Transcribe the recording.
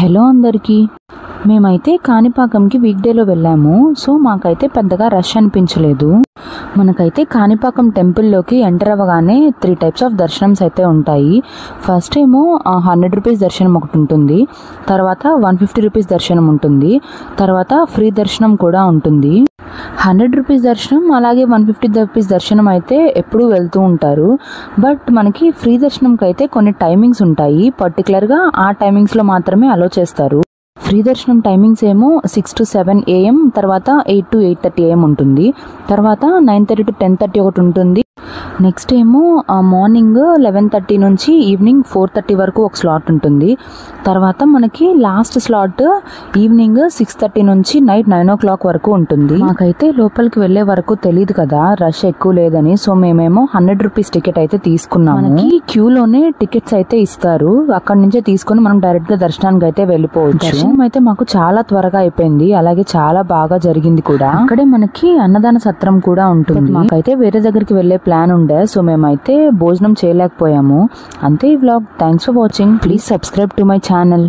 Hello అందరికీ. మేమైతే కాణిపాకంకి వీక్డేలో వెళ్ళాము. సో మాకైతే పెద్దగా రష్ అనిపించలేదు. మనకైతే కాణిపాకం టెంపుల్లోకి ఎంటర్ అవ్వగానే 3 టైప్స్ ఆఫ్ దర్శనమ్స్ అయితే ఉంటాయి. ఫస్ట్ ఏమో 100 రూపీస్ దర్శనం ఒకటి ఉంటుంది, తర్వాత 150 రూపీస్ దర్శనం ఉంటుంది, తర్వాత ఫ్రీ దర్శనం కూడా ఉంటుంది. 100 రూపీస్ దర్శనం అలాగే 150 రూపీస్ దర్శనం అయితే ఎప్పుడూ వెళ్తూ ఉంటారు. బట్ మనకి ఫ్రీ దర్శనంకి అయితే కొన్ని టైమింగ్స్ ఉంటాయి. పర్టికులర్గా ఆ టైమింగ్స్లో మాత్రమే అలో చేస్తారు. ఫ్రీ దర్శనం టైమింగ్స్ ఏమో 6 to 7 AM, తర్వాత 8 to 8:30 AM ఉంటుంది, తర్వాత 9:30 to 10:30 ఒకటి ఉంటుంది. నెక్స్ట్ ఏమో మార్నింగ్ 11:30 నుంచి ఈవినింగ్ 4:30 వరకు ఒక స్లాట్ ఉంటుంది. తర్వాత మనకి లాస్ట్ స్లాట్ ఈవినింగ్ 6:30 నుంచి నైట్ 9 o'clock వరకు ఉంటుంది. మాకైతే లోపలికి వెళ్ళే వరకు తెలియదు కదా రష్ ఎక్కువ లేదని. సో మేమేమో 100 రూపీస్ టికెట్ అయితే తీసుకున్నాము. మనకి క్యూలోనే టికెట్స్ అయితే ఇస్తారు. అక్కడి నుంచే తీసుకుని మనం డైరెక్ట్ గా దర్శనానికి అయితే వెళ్ళిపోవచ్చు. దర్శనం అయితే మాకు చాలా త్వరగా అయిపోయింది, అలాగే చాలా బాగా జరిగింది కూడా. అక్కడే మనకి అన్నదాన సత్రం కూడా ఉంటుంది. మాకైతే వేరే దగ్గరికి వెళ్లే ప్లాన్ ఉండే, సో మేమైతే భోజనం చేయలేకపోయాము. అంతే ఈ vlog. Thanks for watching. Please subscribe to my channel.